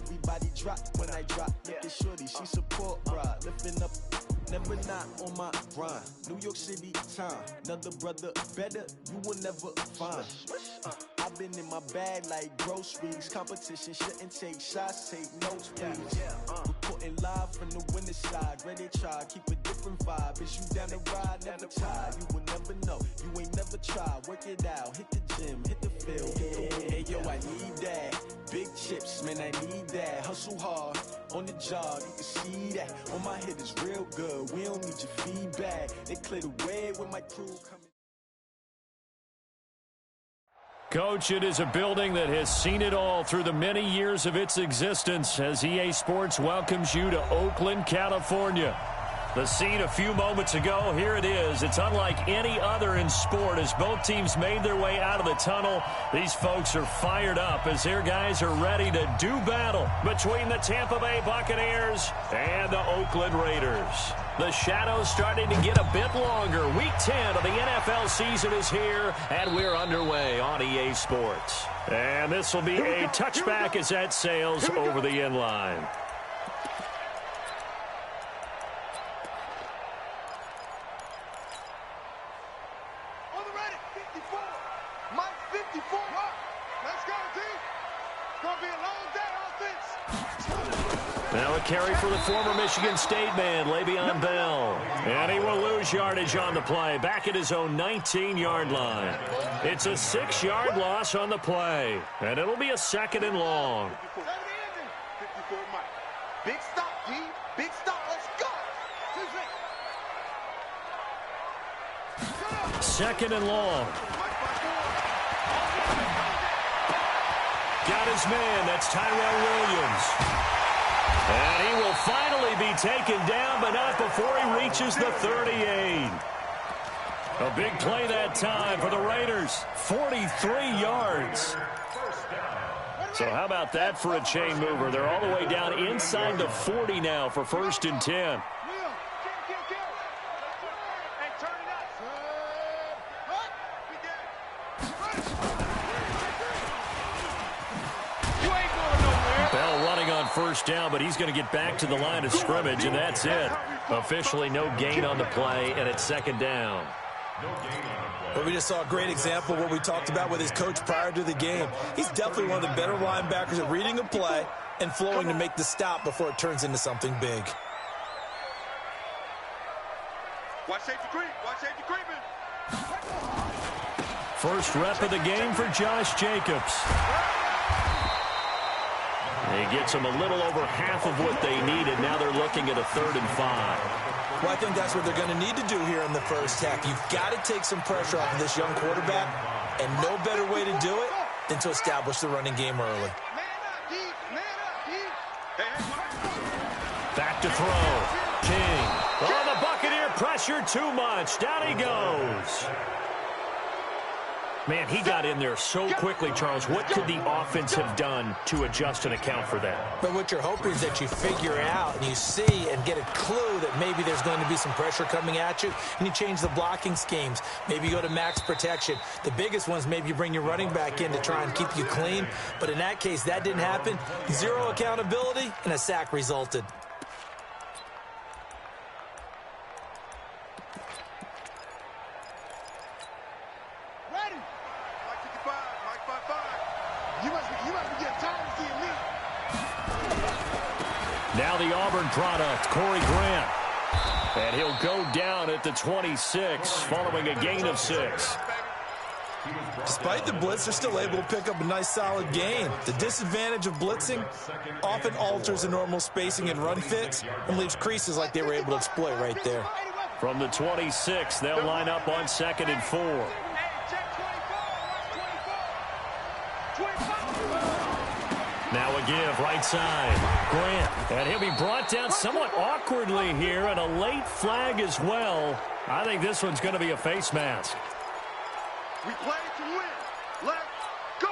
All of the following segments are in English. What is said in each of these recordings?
Everybody drop when I drop. Look at shorty, she support bride. Lifting up, never not on my grind. New York City time, another brother better, you will never find. I've been in my bag like groceries. Competition shouldn't take shots, take notes, please. Reporting live from the winning side. Ready to try, keep a different vibe. Is you down the ride, never tired. You will never know, you ain't never tried. Work it out, hit the gym, hit the field, hit the win. Hey yo, I need that. Big chips, man, I need that. Hustle hard, on the job, you can see that. On my hit is real good, we don't need your feedback. They clear the way when my crew coming. Coach, it is a building that has seen it all through the many years of its existence as EA Sports welcomes you to Oakland, California. The scene a few moments ago, here it is. It's unlike any other in sport as both teams made their way out of the tunnel. These folks are fired up as their guys are ready to do battle between the Tampa Bay Buccaneers and the Oakland Raiders. The shadows starting to get a bit longer. Week 10 of the NFL season is here, and we're underway on EA Sports. And this will be a touchback as that sails over the end line. Now a carry for the former Michigan State man, Le'Veon Bell. And he will lose yardage on the play, back at his own 19-yard line. It's a 6-yard loss on the play, and it'll be a 2nd and long. 54 Mike. Big stop, D. Big stop. Let's go. 2nd and long. Got his man. That's Tyrell Williams. And he will finally be taken down, but not before he reaches the 38. A big play that time for the Raiders. 43 yards. So how about that for a chain mover? They're all the way down inside the 40 now for 1st and 10. First down, but he's going to get back to the line of scrimmage, and that's it. Officially no gain on the play, and it's 2nd down. Well, we just saw a great example of what we talked about with his coach prior to the game. He's definitely one of the better linebackers at reading a play and flowing to make the stop before it turns into something big. Watch safety creep. Watch safety creeping. First rep of the game for Josh Jacobs. He gets them a little over half of what they needed. Now they're looking at a 3rd and 5. Well, I think that's what they're going to need to do here in the first half. You've got to take some pressure off of this young quarterback, and no better way to do it than to establish the running game early. Back to throw. King. Oh, the Buccaneer pressure too much. Down he goes. Man, he got in there so quickly, Charles. What could the offense have done to adjust and account for that? But what you're hoping is that you figure out and you see and get a clue that maybe there's going to be some pressure coming at you, and you change the blocking schemes. Maybe you go to max protection. The biggest ones, maybe you bring your running back in to try and keep you clean. But in that case, that didn't happen. 0 accountability, and a sack resulted. Now the Auburn product, Corey Grant. And he'll go down at the 26 following a gain of 6. Despite the blitz, they're still able to pick up a nice solid gain. The disadvantage of blitzing often alters the normal spacing and run fits and leaves creases like they were able to exploit right there. From the 26, they'll line up on 2nd and 4. Now a give, right side. Grant. And he'll be brought down somewhat awkwardly here, and a late flag as well. I think this one's going to be a face mask. We play to win. Let's go.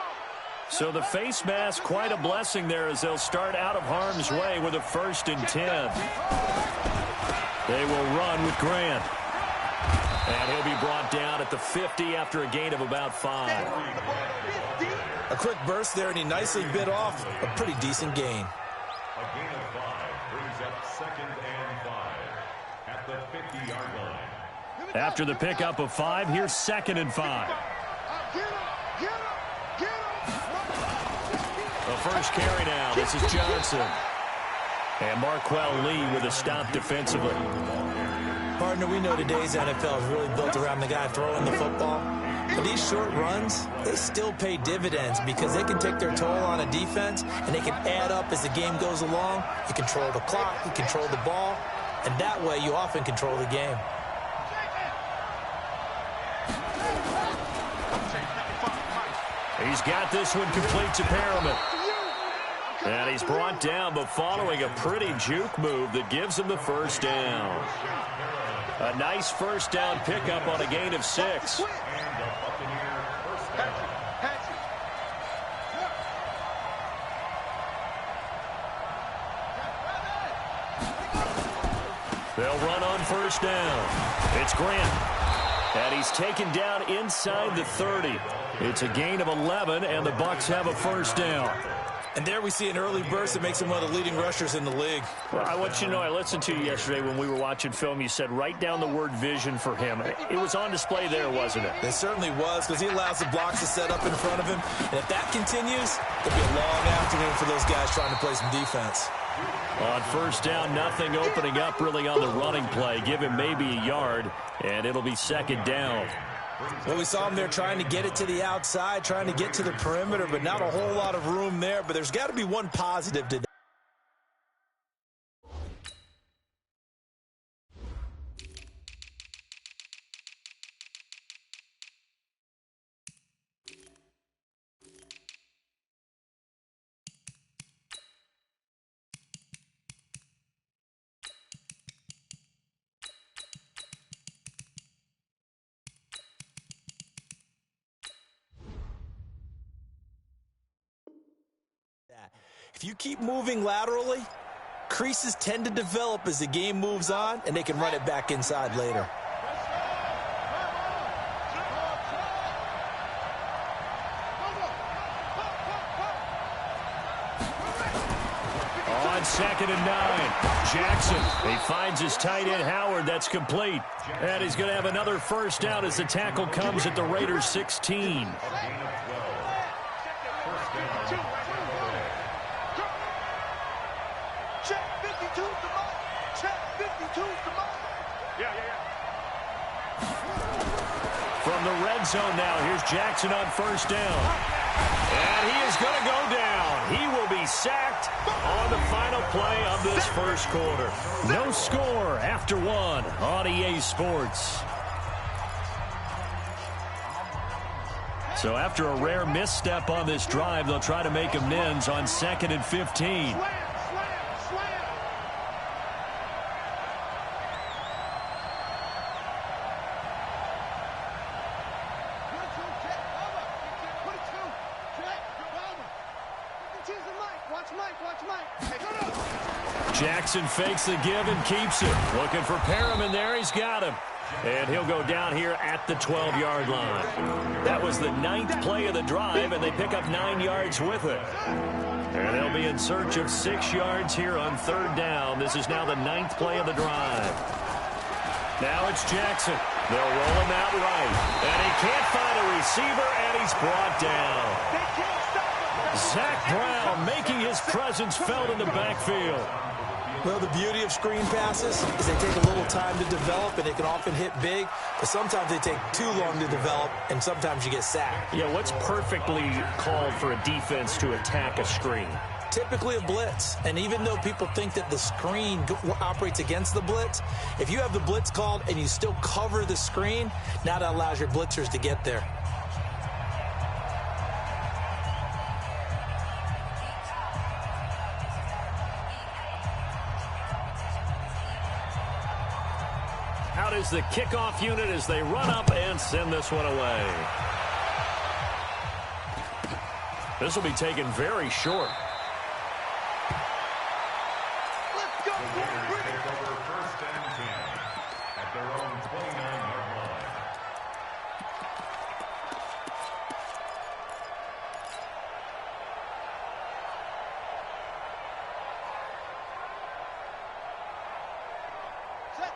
So the face mask, quite a blessing there as they'll start out of harm's way with a 1st and 10. They will run with Grant. And he'll be brought down at the 50 after a gain of about 5. A quick burst there, and he nicely bit off a pretty decent gain. gain of 5 brings up 2nd and 5 at the 50-yard line. After the pickup of 5, here's 2nd and 5. The first carry now. This is Johnson. And Marquell Lee with a stop defensively. Partner, we know today's NFL is really built around the guy throwing the football. But these short runs, they still pay dividends because they can take their toll on a defense, and they can add up as the game goes along. You control the clock, you control the ball, and that way you often control the game. He's got this one complete to Perriman. And he's brought down, but following a pretty juke move that gives him the first down. A nice first down pickup on a gain of 6. They'll run on first down. It's Grant. And he's taken down inside the 30. It's a gain of 11, and the Bucs have a first down. And there we see an early burst that makes him one of the leading rushers in the league. Well, I want you to know, I listened to you yesterday when we were watching film. You said write down the word vision for him. It was on display there, wasn't it? It certainly was, because he allows the blocks to set up in front of him. And if that continues, it'll be a long afternoon for those guys trying to play some defense. On first down, nothing opening up really on the running play. Give him maybe a yard, and it'll be 2nd down. Well, we saw him there trying to get it to the outside, trying to get to the perimeter, but not a whole lot of room there. But there's got to be one positive today. If you keep moving laterally, creases tend to develop as the game moves on, and they can run it back inside later. On 2nd and 9, Jackson. He finds his tight end, Howard. That's complete. And he's going to have another first down as the tackle comes at the Raiders' 16. From the red zone now, here's Jackson on first down. And he is going to go down. He will be sacked on the final play of this first quarter. No score after 1 on EA Sports. So after a rare misstep on this drive, they'll try to make amends on 2nd and 15. Jackson fakes the give and keeps it. Looking for Perriman there. He's got him. And he'll go down here at the 12-yard line. That was the 9th play of the drive, and they pick up 9 yards with it. And they'll be in search of 6 yards here on 3rd down. This is now the 9th play of the drive. Now it's Jackson. They'll roll him out right. And he can't find a receiver, and he's brought down. Zach Brown making his presence felt in the backfield. Well, the beauty of screen passes is they take a little time to develop, and they can often hit big, but sometimes they take too long to develop, and sometimes you get sacked. Yeah, what's perfectly called for a defense to attack a screen? Typically a blitz, and even though people think that the screen operates against the blitz, if you have the blitz called and you still cover the screen, now that allows your blitzers to get there. Out is the kickoff unit as they run up and send this one away. This will be taken very short. Let's go. Take over 1st and 10 at their own 29-yard line.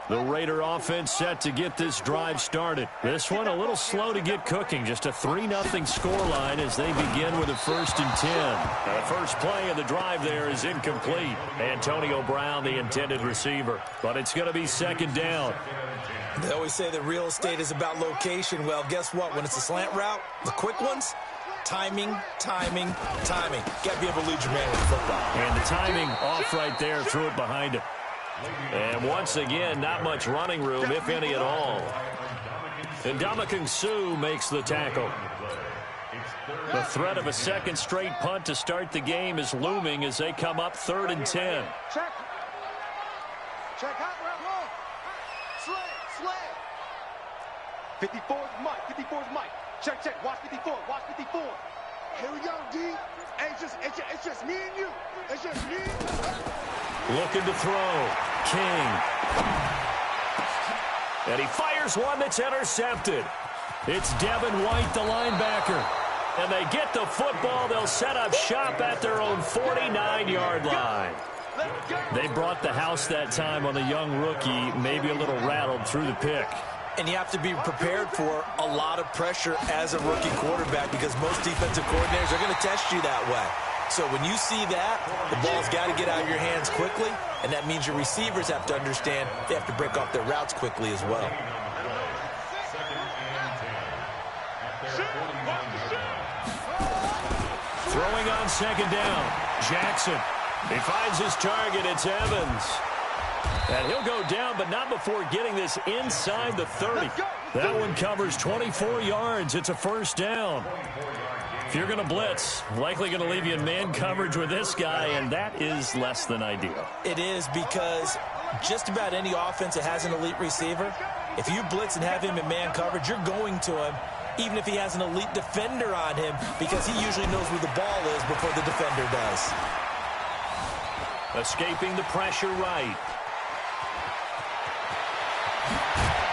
The Raider offense set to get this drive started. This one a little slow to get cooking. Just a 3-0 scoreline as they begin with a 1st and 10. Now, the first play of the drive there is incomplete. Antonio Brown, the intended receiver. But it's going to be 2nd down. They always say that real estate is about location. Well, guess what? When it's a slant route, the quick ones, timing, timing, timing. Got to be able to lead your man with football. And the timing off right there, threw it behind him. And once again, not much running room, if any at all. And Ndamukong Suh makes the tackle. The threat of a second straight punt to start the game is looming as they come up 3rd and 10. Check. Check out, roll. Slant. 54 is Mike. Check. Watch 54. Here we go, D. It's just me and you. It's just me and you. Looking to throw. King. And he fires one that's intercepted. It's Devin White, the linebacker. And they get the football. They'll set up shop at their own 49-yard line. They brought the house that time on the young rookie, maybe a little rattled through the pick. And you have to be prepared for a lot of pressure as a rookie quarterback because most defensive coordinators are going to test you that way. So when you see that, the ball's got to get out of your hands quickly, and that means your receivers have to understand they have to break off their routes quickly as well. Throwing on 2nd down. Jackson. He finds his target. It's Evans. And he'll go down, but not before getting this inside the 30. That one covers 24 yards. It's a 1st down. If you're going to blitz, likely going to leave you in man coverage with this guy, and that is less than ideal. It is because just about any offense that has an elite receiver, if you blitz and have him in man coverage, you're going to him, even if he has an elite defender on him, because he usually knows where the ball is before the defender does. Escaping the pressure right.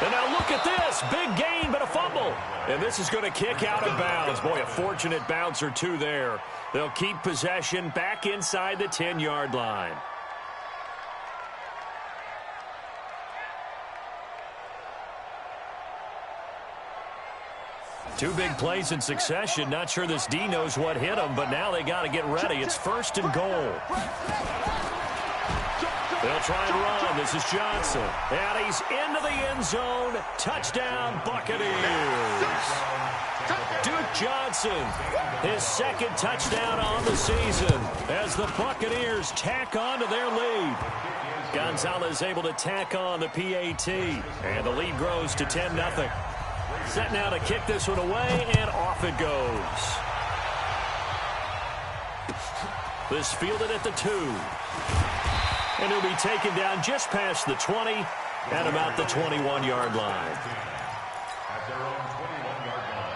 And now look at this. Big gain, but a fumble. And this is going to kick out of bounds. Boy, a fortunate bounce or two there. They'll keep possession back inside the 10-yard line. Two big plays in succession. Not sure this D knows what hit him, but now they got to get ready. It's 1st and goal. They'll try and run. This is Johnson. And he's into the end zone. Touchdown, Buccaneers. Duke Johnson, his 2nd touchdown on the season as the Buccaneers tack on to their lead. Gonzalez able to tack on the PAT, and the lead grows to 10-0. Set now to kick this one away, and off it goes. This fielded at the 2. And he'll be taken down just past the 20 at about the 21-yard line. At their own 21-yard line.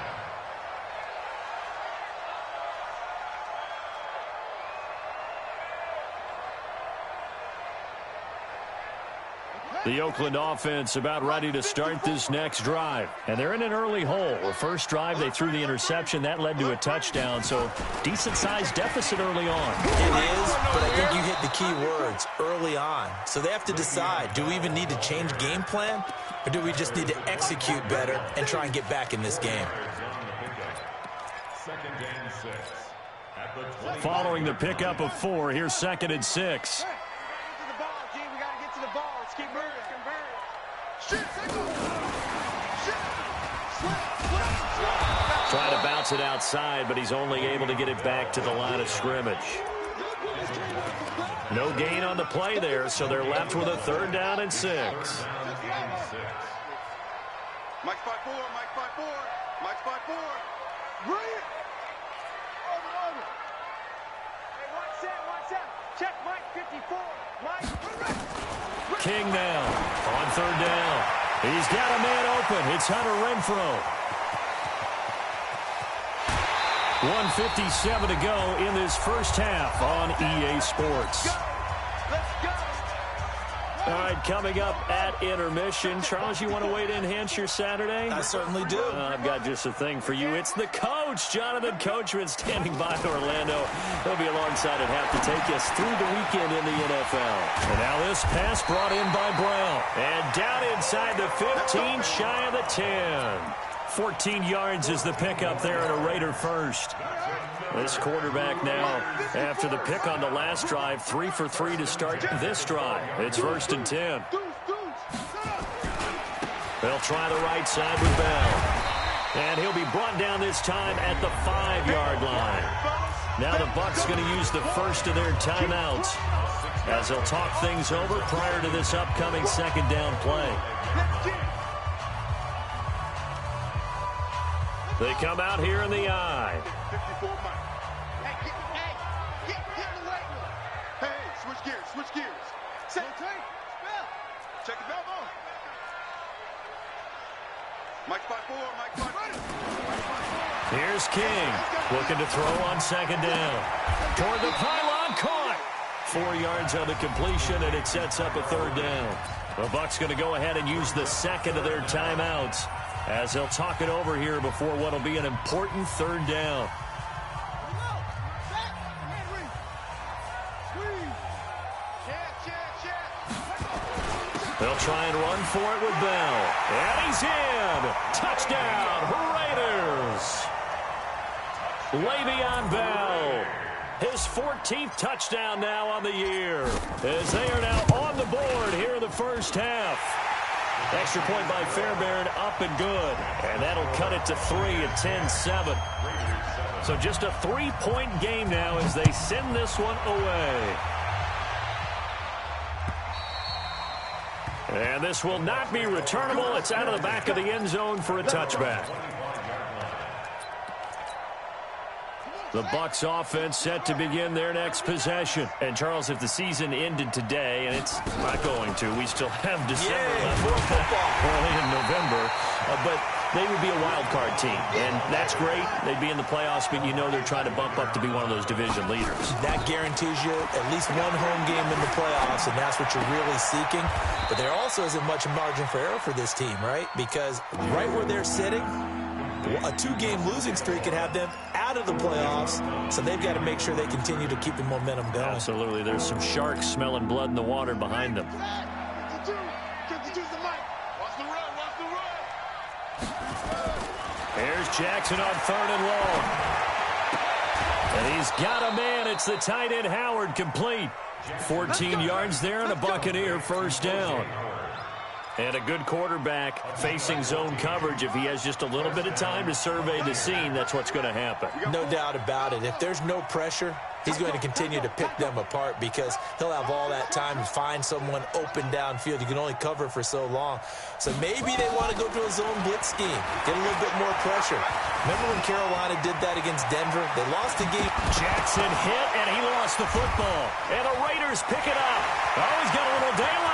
The Oakland offense about ready to start this next drive. And they're in an early hole. The first drive, they threw the interception. That led to a touchdown, so decent-sized deficit early on. It is, but I think you hit the key words, early on. So they have to decide, do we even need to change game plan, or do we just need to execute better and try and get back in this game? Following the pickup of 4, here's 2nd and 6. Trying to bounce it outside, but he's only able to get it back to the line of scrimmage. No gain on the play there, so they're left with a 3rd down and 6. Mike 5-4, Mike 5-4, Mike 5-4. Bring it. Over. Hey, watch that. Check Mike 54. Mike. King now on 3rd down. He's got a man open. It's Hunter Renfrow. 1:57 to go in this first half on EA Sports. Let's go. All right, coming up at intermission. Charles, you want to wait to enhance your Saturday? I certainly do. I've got just a thing for you. It's the coach, Jonathan Coachman, standing by in Orlando. He'll be alongside at half to take us through the weekend in the NFL. And now this pass brought in by Brown. And down inside the 15, shy of the 10. 14 yards is the pickup there and a Raider first. This quarterback now, after the pick on the last drive, 3 for 3 to start this drive. It's 1st and 10. They'll try the right side with Bell. And he'll be brought down this time at the 5-yard line. Now the Bucs going to use the first of their timeouts as they'll talk things over prior to this upcoming second down play. They come out here in the I. Switch gears. Check it back on. Mike spot 4, Mike spot 4. Here's King, looking to throw on second down. Toward the pylon, caught. 4 yards on the completion, and it sets up a third down. The Bucs going to go ahead and use the second of their timeouts as they'll talk it over here before what will be an important third down. They'll try and run for it with Bell. And he's in. Touchdown, Raiders. Le'Veon Bell. His 14th touchdown now on the year, as they are now on the board here in the first half. Extra point by Fairbairn, up and good. And that'll cut it to 3 at 10-7. So just a 3-point game now as they send this one away. And this will not be returnable. It's out of the back of the end zone for a touchback. The Bucs offense set to begin their next possession. And, Charles, if the season ended today, and it's not going to, we still have December left, early in November, but they would be a wild card team. And that's great. They'd be in the playoffs, but you know they're trying to bump up to be one of those division leaders. That guarantees you at least one home game in the playoffs, and that's what you're really seeking. But there also isn't much margin for error for this team, right? Because right where they're sitting, a 2-game losing streak could have them out of the playoffs, so they've got to make sure they continue to keep the momentum going. Absolutely. There's some sharks smelling blood in the water behind them. Here's Jackson on 3rd and long. And he's got a man. It's the tight end Howard, complete. 14 yards there and a Buccaneer first down. And a good quarterback facing zone coverage. If he has just a little bit of time to survey the scene, that's what's going to happen. No doubt about it. If there's no pressure, he's going to continue to pick them apart because he'll have all that time to find someone open downfield. You can only cover for so long. So maybe they want to go to a zone blitz scheme, get a little bit more pressure. Remember when Carolina did that against Denver? They lost the game. Jackson hit, and he lost the football. And the Raiders pick it up. Oh, he's got a little daylight.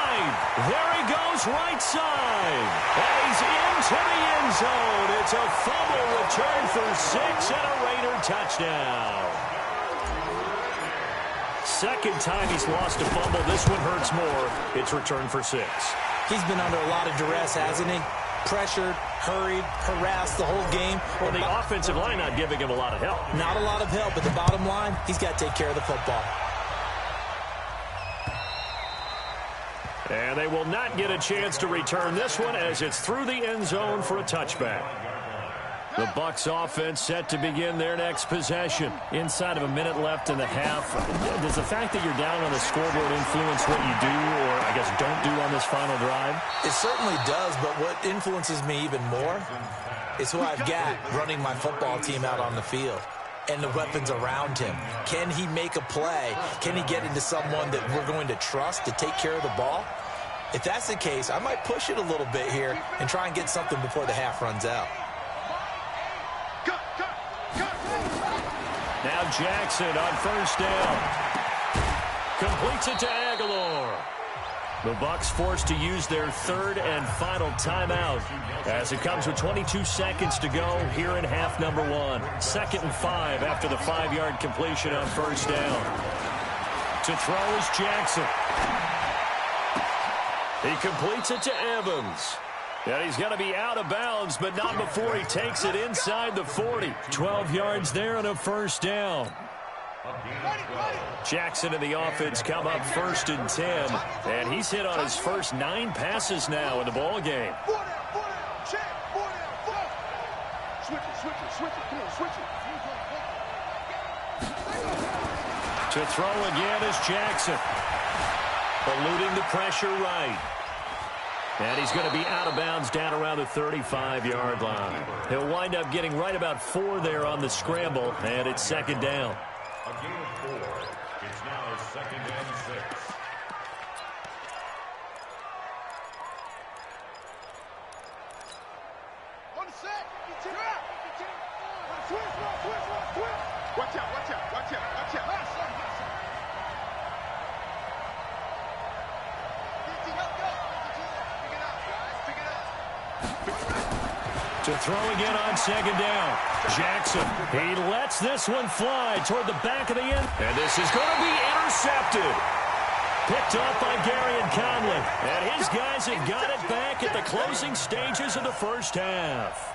There he goes, right side. And he's into the end zone. It's a fumble return for 6 and a Raider touchdown. Second time he's lost a fumble. This one hurts more. It's returned for 6. He's been under a lot of duress, hasn't he? Pressured, hurried, harassed the whole game. Well, the offensive line not giving him a lot of help. Not a lot of help, but the bottom line, he's got to take care of the football. And they will not get a chance to return this one as it's through the end zone for a touchback. The Bucs offense set to begin their next possession. Inside of a minute left in the half, does the fact that you're down on the scoreboard influence what you do or, I guess, don't do on this final drive? It certainly does, but what influences me even more is who I've got running my football team out on the field and the weapons around him. Can he make a play? Can he get into someone that we're going to trust to take care of the ball? If that's the case, I might push it a little bit here and try and get something before the half runs out. Now Jackson on first down. Completes it to Aguilar. The Bucs forced to use their third and final timeout as it comes with 22 seconds to go here in half number 1. 2nd and 5 after the 5-yard completion on first down. To throw is Jackson. He completes it to Evans. And he's going to be out of bounds, but not before he takes it inside the 40. 12 yards there and a first down. Jackson and the offense come up 1st and 10. And he's hit on his first 9 passes now in the ball game. To throw again is Jackson. Eluding the pressure right. And he's going to be out of bounds down around the 35-yard line. He'll wind up getting right about 4 there on the scramble, and it's 2nd down. A gain of 4. It's now 2nd and 6. On the set. Watch out, watch out, watch out, watch out. To throw again on 2nd down. Jackson, he lets this one fly toward the back of the end. And this is going to be intercepted. Picked off by Garyon Conley. And his guys have got it back at the closing stages of the first half.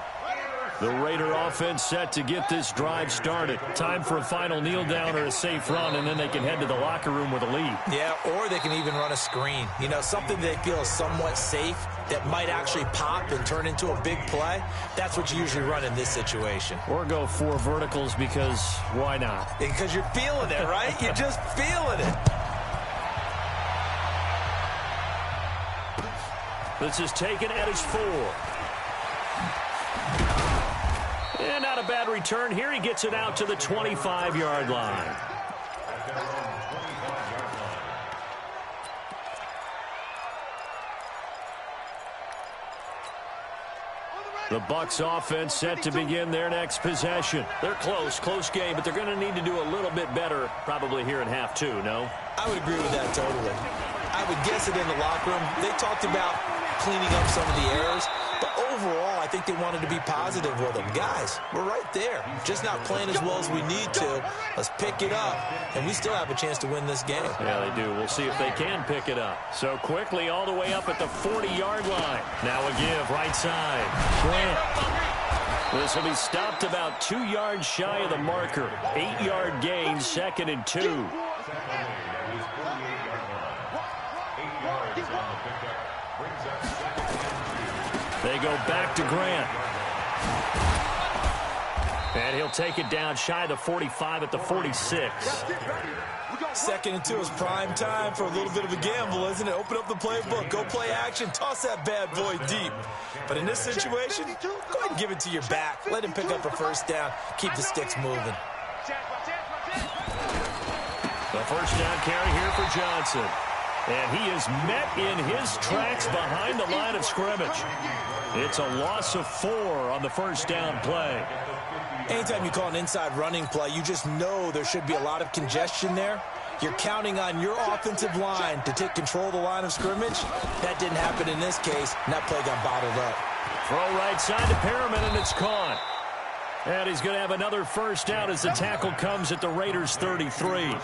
The Raider offense set to get this drive started. Time for a final kneel down or a safe run, and then they can head to the locker room with a lead. Yeah, or they can even run a screen. You know, something they feel is somewhat safe that might actually pop and turn into a big play. That's what you usually run in this situation. Or go 4 verticals because why not? Because you're feeling it, right? You're just feeling it. This is taken at his 4. And not a bad return here. He gets it out to the 25-yard line. The Bucs offense set to begin their next possession. They're close game, but they're going to need to do a little bit better probably here in half 2, no? I would agree with that totally. I would guess it in the locker room. They talked about cleaning up some of the errors, but overall, I think they wanted to be positive with them. Guys, we're right there. Just not playing as well as we need to. Let's pick it up, and we still have a chance to win this game. Yeah, they do. We'll see if they can pick it up. So quickly all the way up at the 40-yard line. Now a give, right side. Grant. This will be stopped about 2 yards shy of the marker. 8-yard gain, 2nd and 2. They go back to Grant. And he'll take it down shy of the 45 at the 46. 2nd and 2 is prime time for a little bit of a gamble, isn't it? Open up the playbook, go play action, toss that bad boy deep. But in this situation, go ahead and give it to your back. Let him pick up a first down. Keep the sticks moving. The first down carry here for Johnson. And he is met in his tracks behind the line of scrimmage. It's a loss of 4 on the first down play. Anytime you call an inside running play, you just know there should be a lot of congestion there. You're counting on your offensive line to take control of the line of scrimmage. That didn't happen in this case, and that play got bottled up. Throw right side to Perriman, and it's caught. And he's going to have another first down as the tackle comes at the Raiders' 33.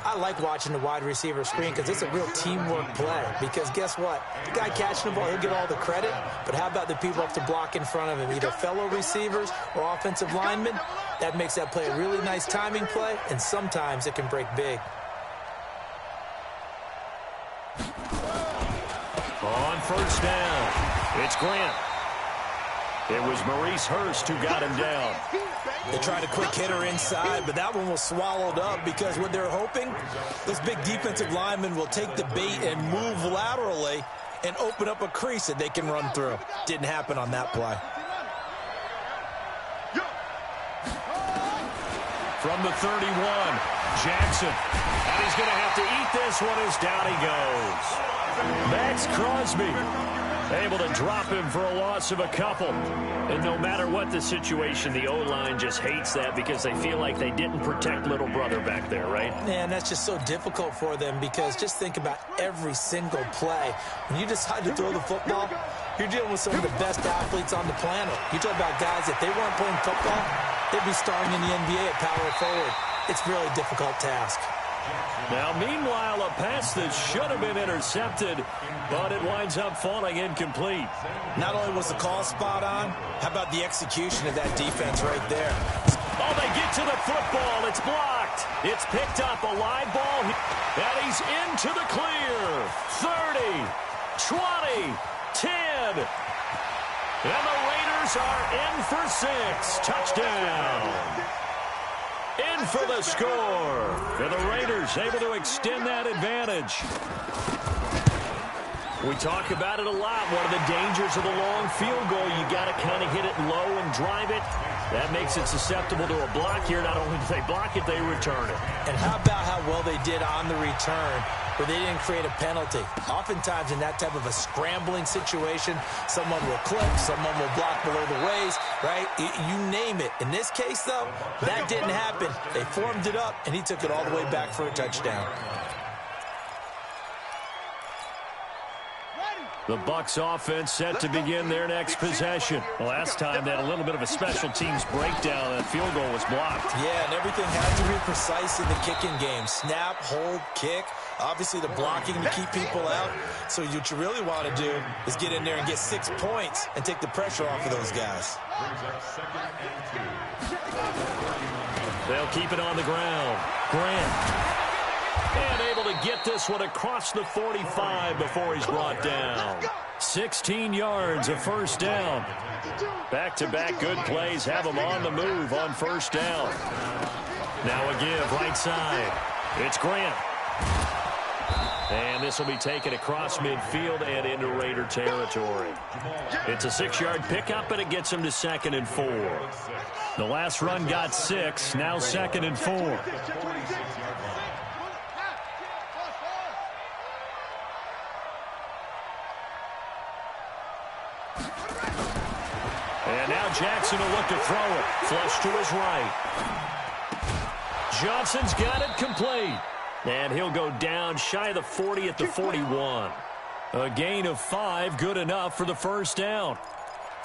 I like watching the wide receiver screen because it's a real teamwork play. Because guess what? The guy catching the ball, he'll get all the credit. But how about the people up to block in front of him, either fellow receivers or offensive linemen? That makes that play a really nice timing play, and sometimes it can break big. On first down, it's Grant. It was Maurice Hurst who got him down. They tried a quick hitter inside, but that one was swallowed up because what they're hoping, those big defensive linemen will take the bait and move laterally and open up a crease that they can run through. Didn't happen on that play. From the 31, Jackson. And he's going to have to eat this one as down he goes. Max Crosby able to drop him for a loss of a couple. And no matter what the situation, the O-line just hates that because they feel like they didn't protect little brother back there, right? Man, that's just so difficult for them because just think about every single play. When you decide to throw the football, you're dealing with some of the best athletes on the planet. You talk about guys, if they weren't playing football, they'd be starring in the NBA at power forward. It's a really difficult task. Now, meanwhile, a pass that should have been intercepted, but it winds up falling incomplete. Not only was the call spot on, how about the execution of that defense right there? Oh, they get to the football. It's blocked. It's picked up. A live ball. And he's into the clear. 30, 20, 10. And the Raiders are in for 6. Touchdown. In for the score. And the Raiders able to extend that advantage. We talk about it a lot. One of the dangers of the long field goal, you got to kind of hit it low and drive it. That makes it susceptible to a block here. Not only do they block it, they return it. And how about how well they did on the return, where they didn't create a penalty? Oftentimes in that type of a scrambling situation, someone will clip, someone will block below the waist, right? You name it. In this case, though, that didn't happen. They formed it up, and he took it all the way back for a touchdown. The Bucs offense set to begin their next possession. Last time they had a little bit of a special teams breakdown. That field goal was blocked. Yeah, and everything had to be precise in the kicking game. Snap, hold, kick. Obviously the blocking to keep people out. So what you really want to do is get in there and get 6 points and take the pressure off of those guys. They'll keep it on the ground. Grant. And able to get this one across the 45 before he's brought down. 16 yards, a first down. Back-to-back good plays have him on the move on first down. Now a give right side. It's Grant. And this will be taken across midfield and into Raider territory. It's a 6-yard pickup, and it gets him to 2nd and 4. The last run got 6, now 2nd and 4. And now Jackson will look to throw it. Flush to his right. Johnson's got it complete. And he'll go down shy of the 40 at the 41. A gain of 5, good enough for the first down.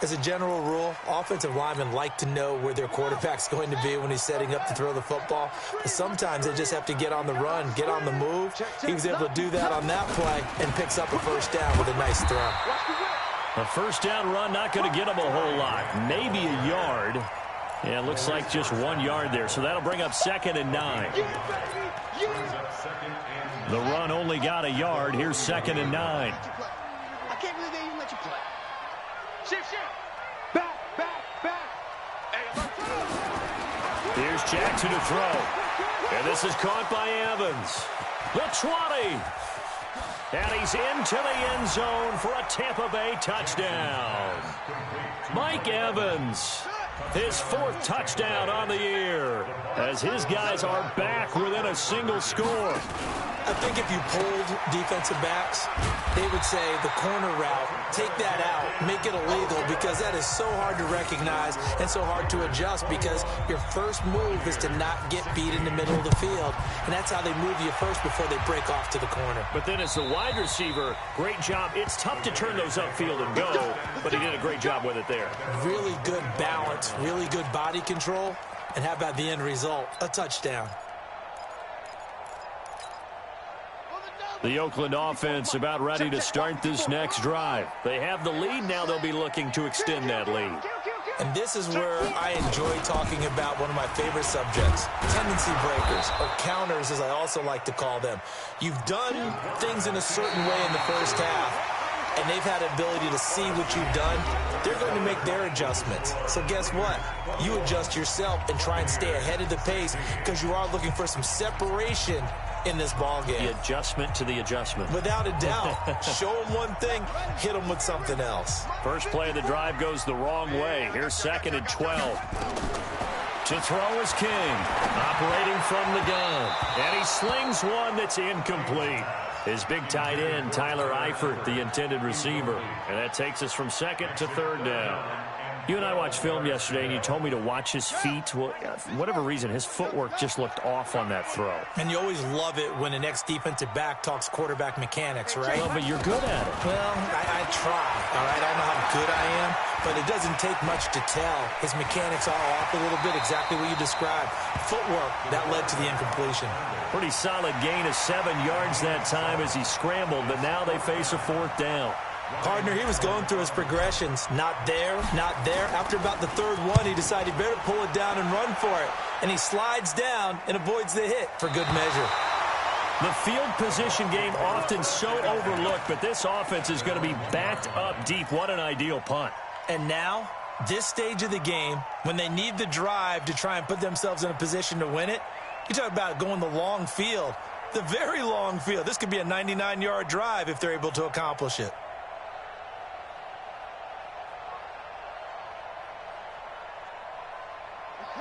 As a general rule, offensive linemen like to know where their quarterback's going to be when he's setting up to throw the football. But sometimes they just have to get on the run, get on the move. He was able to do that on that play and picks up a first down with a nice throw. A first down run not going to get him a whole lot. Maybe a yard. Yeah, it looks like just 1 yard there. So that'll bring up 2nd and 9. The run only got a yard. Here's 2nd and 9. I can't believe they even let you play. Shift. Back. Here's Jackson to throw. And this is caught by Evans. The 20. And he's into the end zone for a Tampa Bay touchdown. Mike Evans, his 4th touchdown on the year, as his guys are back within a single score. I think if you polled defensive backs, they would say the corner route, take that out, make it illegal, because that is so hard to recognize and so hard to adjust, because your first move is to not get beat in the middle of the field, and that's how they move you first before they break off to the corner. But then as the wide receiver, great job. It's tough to turn those upfield and go, but he did a great job with it there. Really good balance, really good body control, and how about the end result? A touchdown. The Oakland offense about ready to start this next drive. They have the lead. Now they'll be looking to extend that lead. And this is where I enjoy talking about one of my favorite subjects, tendency breakers, or counters as I also like to call them. You've done things in a certain way in the first half, and they've had the ability to see what you've done. They're going to make their adjustments. So guess what? You adjust yourself and try and stay ahead of the pace, because you are looking for some separation in this ball game. The adjustment to the adjustment. Without a doubt. Show them one thing, hit them with something else. First play of the drive goes the wrong way. Here's 2nd and 12. To throw is King, operating from the gun. And he slings one that's incomplete. His big tight end, Tyler Eifert, the intended receiver. And that takes us from 2nd to 3rd down. You and I watched film yesterday, and you told me to watch his feet. Well, for whatever reason, his footwork just looked off on that throw. And you always love it when the next defensive back talks quarterback mechanics, right? Well, but you're good at it. Well, I try, all right? I don't know how good I am, but it doesn't take much to tell. His mechanics are off a little bit, exactly what you described. Footwork, that led to the incompletion. Pretty solid gain of 7 yards that time as he scrambled, but now they face a 4th down. Partner, he was going through his progressions. Not there, not there. After about the 3rd one, he decided he better pull it down and run for it. And he slides down and avoids the hit for good measure. The field position game often so overlooked, but this offense is going to be backed up deep. What an ideal punt. And now, this stage of the game, when they need the drive to try and put themselves in a position to win it, you talk about going the long field, the very long field. This could be a 99-yard drive if they're able to accomplish it.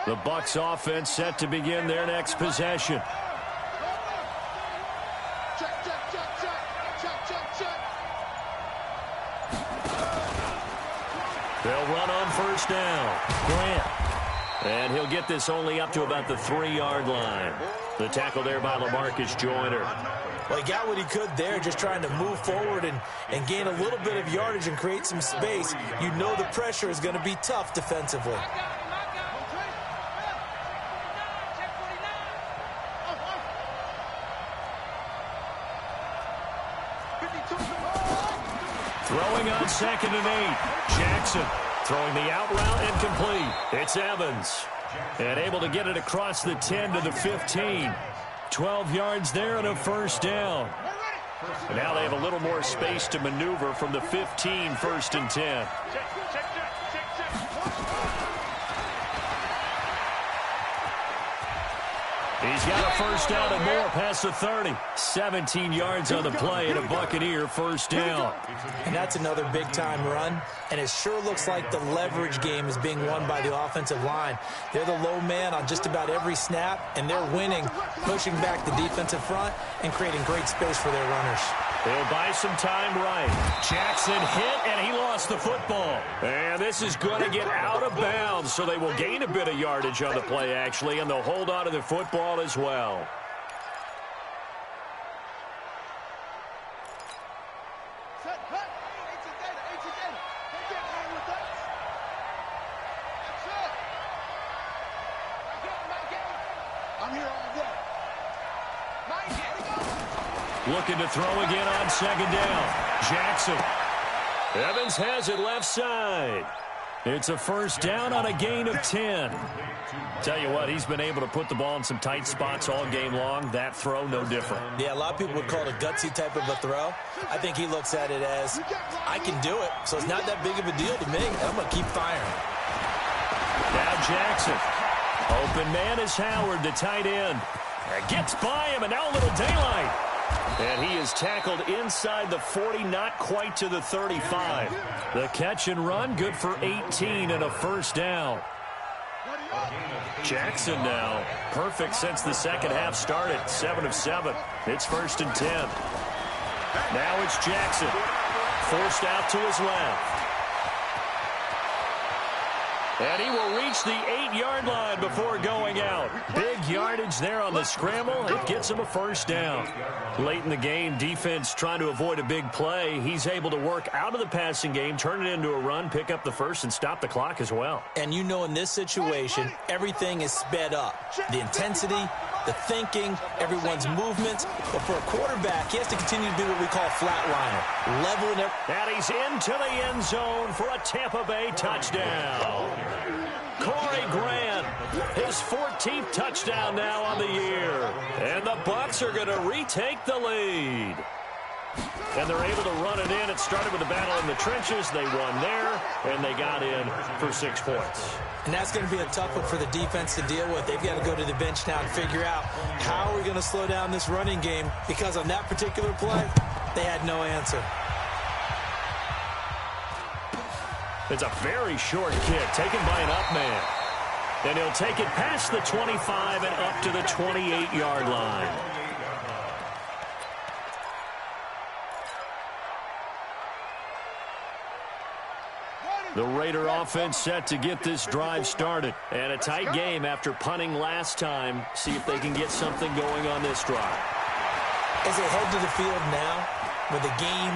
The Bucs offense set to begin their next possession. They'll run on 1st down. Grant. And he'll get this only up to about the 3-yard line. The tackle there by LaMarcus Joyner. Well, he got what he could there, just trying to move forward and gain a little bit of yardage and create some space. You know the pressure is going to be tough defensively. Throwing on 2nd and 8. Jackson throwing the out route incomplete. It's Evans. And able to get it across the 10 to the 15. 12 yards there and a 1st down. And now they have a little more space to maneuver from the 15, 1st and 10. He's got a 1st down and more past the 30. 17 yards on the play and a Buccaneer 1st down. And that's another big-time run. And it sure looks like the leverage game is being won by the offensive line. They're the low man on just about every snap, and they're winning, pushing back the defensive front and creating great space for their runners. They'll buy some time right. Jackson hit, and he lost the football. And this is going to get out of bounds, so they will gain a bit of yardage on the play, actually, and they'll hold on to the football as well. Looking to throw again on 2nd down. Jackson. Evans has it left side. It's a 1st down on a gain of 10. Tell you what, he's been able to put the ball in some tight spots all game long. That throw, no different. Yeah, a lot of people would call it a gutsy type of a throw. I think he looks at it as, I can do it, so it's not that big of a deal to me. I'm going to keep firing. Now Jackson. Open man is Howard, the tight end. Gets by him, and now a little daylight. And he is tackled inside the 40, not quite to the 35. The catch and run, good for 18 and a 1st down. Jackson now, perfect since the 2nd half started, 7 of 7. It's 1st and 10. Now it's Jackson, forced out to his left. And he will reach the 8-yard line before going out. Big yardage there on the scramble. It gets him a 1st down. Late in the game, defense trying to avoid a big play. He's able to work out of the passing game, turn it into a run, pick up the 1st, and stop the clock as well. And you know in this situation, everything is sped up. The intensity, the thinking, everyone's movements. But for a quarterback, he has to continue to do what we call flatliner. Leveling it. And he's into the end zone for a Tampa Bay touchdown. Corey Grant, his 14th touchdown now on the year. And the Bucs are going to retake the lead. And they're able to run it in. It started with a battle in the trenches. They won there, and they got in for 6 points. And that's going to be a tough one for the defense to deal with. They've got to go to the bench now and figure out how are we going to slow down this running game, because on that particular play, they had no answer. It's a very short kick taken by an up man. And he'll take it past the 25 and up to the 28-yard line. The Raider offense set to get this drive started. And a tight game after punting last time. See if they can get something going on this drive. As they head to the field now, with the game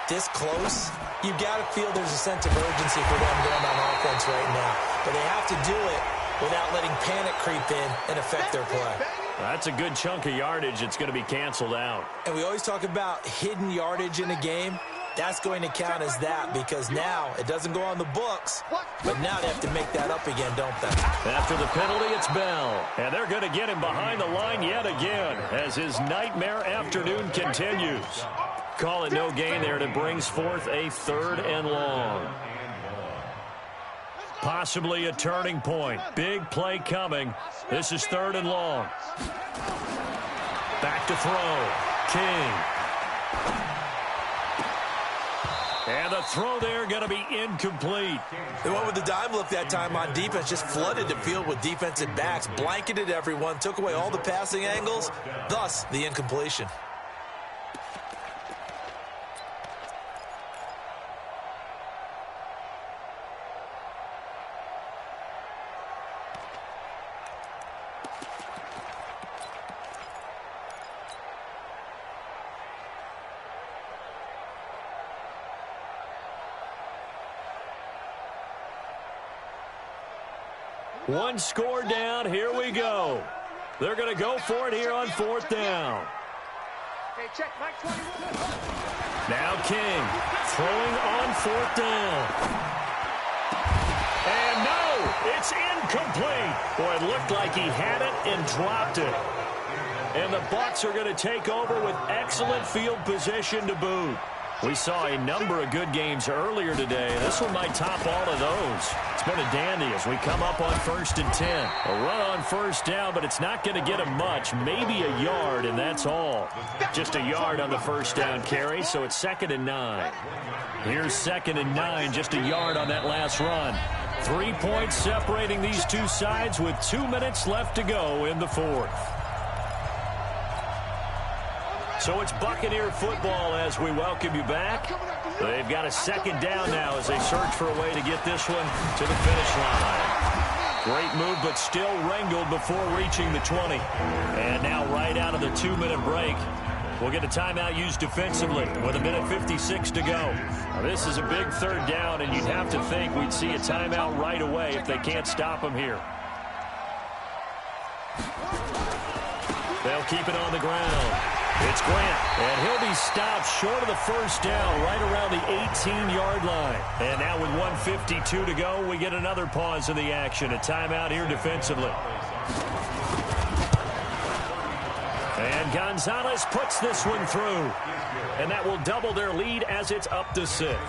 this close, you've got to feel there's a sense of urgency for them going on offense right now. But they have to do it without letting panic creep in and affect their play. That's a good chunk of yardage. It's going to be canceled out. And we always talk about hidden yardage in a game. That's going to count as that because now it doesn't go on the books, but now they have to make that up again, don't they? After the penalty, it's Bell. And they're going to get him behind the line yet again as his nightmare afternoon continues. Call it no gain there, and it brings forth a 3rd and long. Possibly a turning point. Big play coming. This is 3rd and long. Back to throw. King. And the throw there going to be incomplete. They went with the dime look that time on defense, just flooded the field with defensive backs, blanketed everyone, took away all the passing angles, thus the incompletion. One score down. Here we go. They're going to go for it here on 4th down. Now King throwing on 4th down. And no, it's incomplete. Boy, it looked like he had it and dropped it. And the Bucs are going to take over with excellent field position to boot. We saw a number of good games earlier today. This one might top all of those. It's been a dandy as we come up on 1st and 10. A run on 1st down, but it's not going to get him much. Maybe a yard, and that's all. Just a yard on the 1st down carry, so it's 2nd and 9. Here's 2nd and 9, just a yard on that last run. 3 points separating these two sides with 2 minutes left to go in the 4th. So it's Buccaneer football as we welcome you back. They've got a 2nd down now as they search for a way to get this one to the finish line. Great move, but still wrangled before reaching the 20. And now right out of the 2-minute break, we'll get a timeout used defensively with 1:56 to go. Now, this is a big 3rd down, and you'd have to think we'd see a timeout right away if they can't stop them here. They'll keep it on the ground. It's Grant, and he'll be stopped short of the 1st down right around the 18-yard line. And now with 1:52 to go, we get another pause in the action. A timeout here defensively. And Gonzalez puts this one through. And that will double their lead as it's up to 6.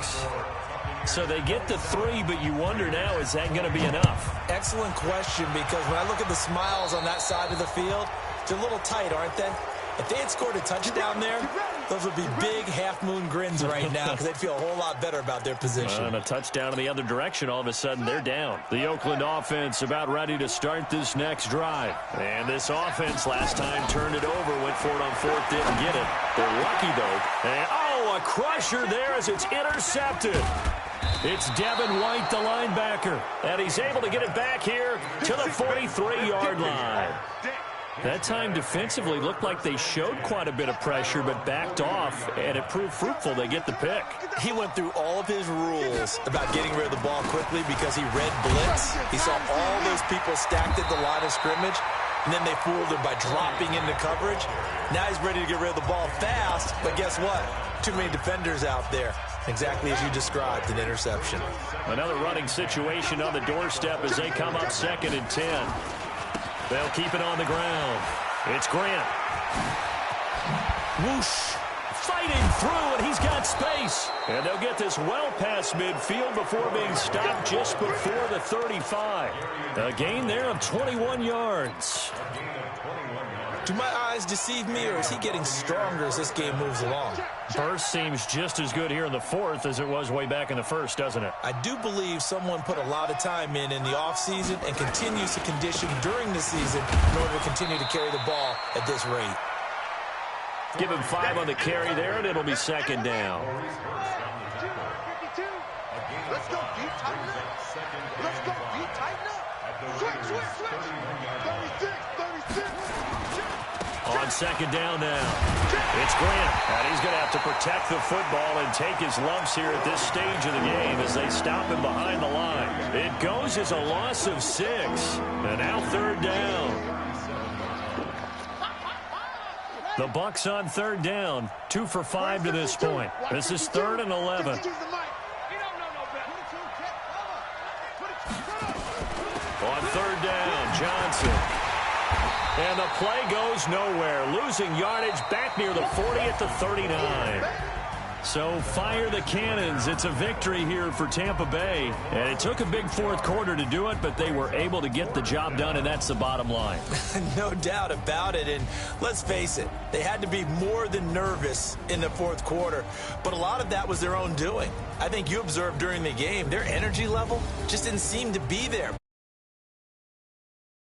So they get the 3, but you wonder now, is that going to be enough? Excellent question, because when I look at the smiles on that side of the field, they're a little tight, aren't they? If they had scored a touchdown there, those would be big half-moon grins right now because they'd feel a whole lot better about their position. And a touchdown in the other direction, all of a sudden they're down. The Oakland offense about ready to start this next drive. And this offense last time turned it over, went for it on 4th, didn't get it. They're lucky, though. And, oh, a crusher there as it's intercepted. It's Devin White, the linebacker. And he's able to get it back here to the 43-yard line. That time defensively looked like they showed quite a bit of pressure but backed off, and it proved fruitful. They get the pick. He went through all of his rules about getting rid of the ball quickly because he read blitz. He saw all those people stacked at the line of scrimmage, and then they fooled him by dropping into coverage. Now he's ready to get rid of the ball fast, but guess what? Too many defenders out there. Exactly as you described, an interception. Another running situation on the doorstep as they come up 2nd and 10. They'll keep it on the ground. It's Grant. Whoosh. Fighting through, and he's got space. And they'll get this well past midfield before being stopped just before the 35. A gain there of 21 yards. Do my eyes deceive me, or is he getting stronger as this game moves along? Burst seems just as good here in the 4th as it was way back in the 1st, doesn't it? I do believe someone put a lot of time in the offseason and continues to condition during the season in order to continue to carry the ball at this rate. Give him 5 on the carry there, and it'll be 2nd down. Let's go, D. Tighten up. Let's go, D. Tighten up. Switch. 36. On second down now, it's Grant, and he's going to have to protect the football and take his lumps here at this stage of the game as they stop him behind the line. It goes as a loss of 6, and now third down. The Bucs on third down, 2 for 5 to this point. This is 3rd and 11. On third down, Johnson. And the play goes nowhere. Losing yardage back near the 40 at the 39. So fire the cannons. It's a victory here for Tampa Bay. And it took a big fourth quarter to do it, but they were able to get the job done, and that's the bottom line. No doubt about it. And let's face it, they had to be more than nervous in the fourth quarter. But a lot of that was their own doing. I think you observed during the game, their energy level just didn't seem to be there.